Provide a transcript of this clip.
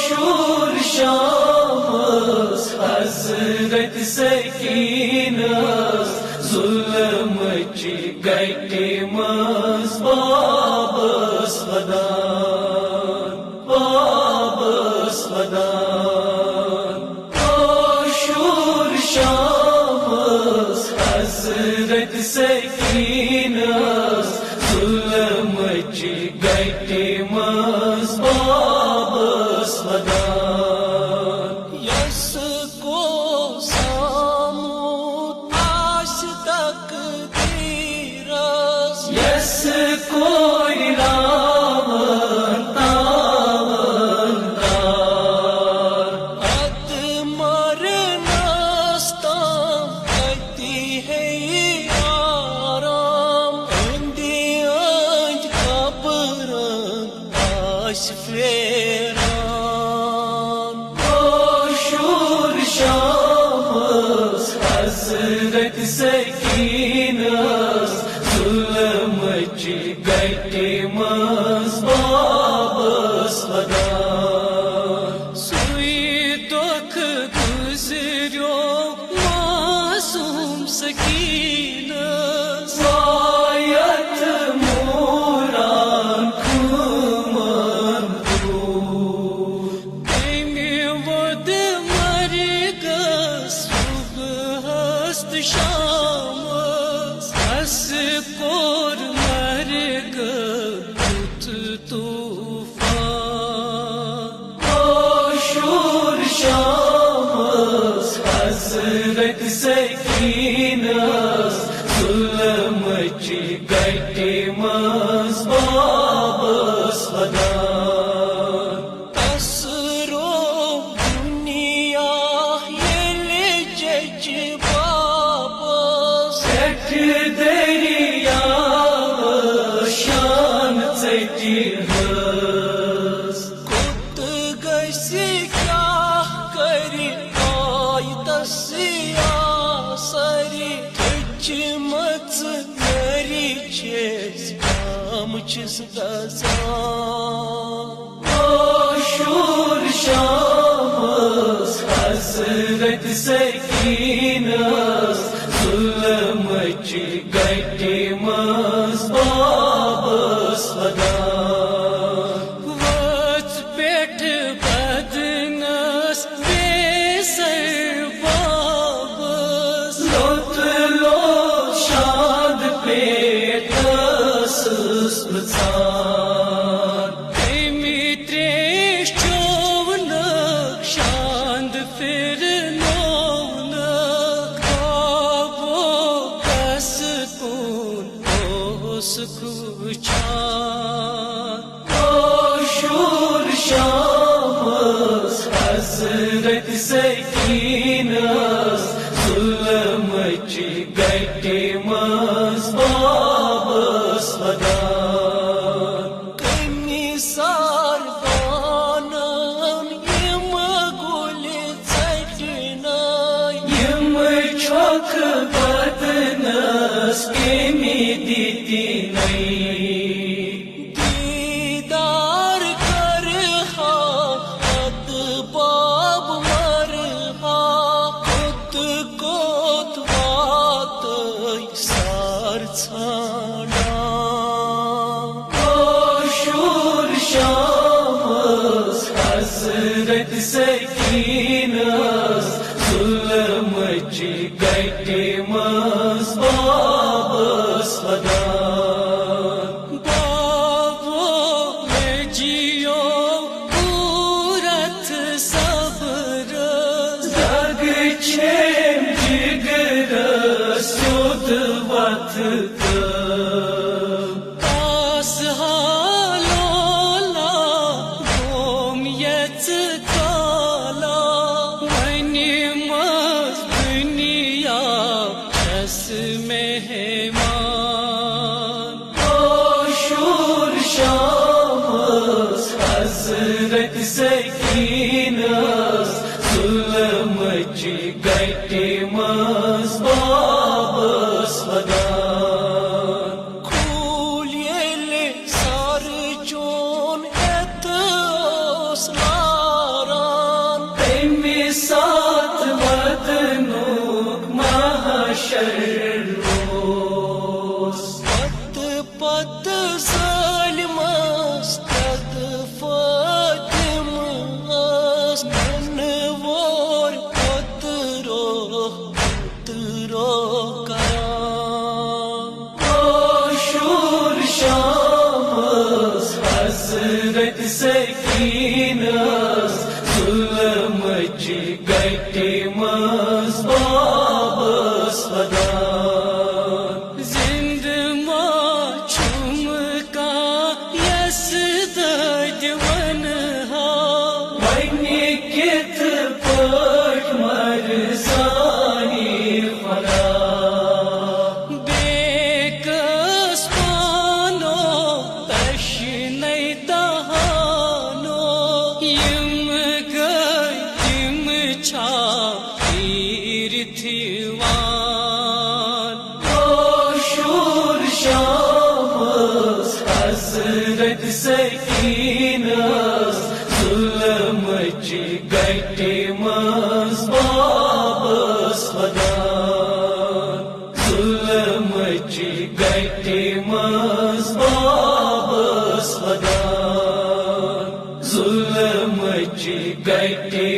شور شامس حضرت سکینس ظلمچی گٹی مز بابس ودان بابس ودان شور شامس حضرت سکینس ظلمچی گٹی مز بابس ودان یس کو ساموت آس تقدیرس یس کوئی راون تاون دار اد مرنس تام کتی ہے آرام اندی انج قبرن آس فیران شور شامس حضرت سکینس ظلمچی گٹی مز بابس ودان سوی دکھ گزریو معصوم سکینس سایت موران کھومن دور تمی ود مرگس صبح ہست شامس اس کور مرگ بت طوفان شور شامس حضرت سکینس ظلمچی گٹی مز بابس ودان اسرو دنیا یل جج بابس سٹھ دریا شان ژٹی ہس کت گژھِ کیٛاہ کَرِ آیتس سری تھٔچمٕژ نٔری چھَس آمٕچس گژھان شور شامس حضرت سکینس ظلمچی گٹی مز بابس ودان وٲژ پٮ۪ٹھ بدنس بیسر بابس لوت لوت شاد پیٹس وژھان تٔمی ترٛیش چوونکھ شاند پھرنوونکھ خوابو کس کُن اوسُکھ وٕچھان شور شامس حضرت سکینس ظلمچی گٹی مز بابس ودان کٔمِسار بانن یِم گُلہِ ژٹنٲے یم چھۄکھ بدنس کیٚمہِ دِتہِ نٔے دیدار کرہا اد باب مرہا کوٚت کوٚت واتے سار ژھانڈان شور شامس حضرت سکینس ظلمچی گٹی مز بابس ودان بابو میں جیو پورت صبرس دگ چھم جگرس سیود وتھتہٕ آس حالولا گوم یژ کالا وَنہِ مز دُنیا چھس مہمان شور شامس حضرت سکینس ظلمچی گٹی مز بابس ودان کھوٗل ییٚلہِ سر چون ایت اوس یوان شور شامس حضرت سکینس ظلمچی گٹی مز بابس ودان ظلمچی گٹی مز بابس ودان ظلمچی گٹی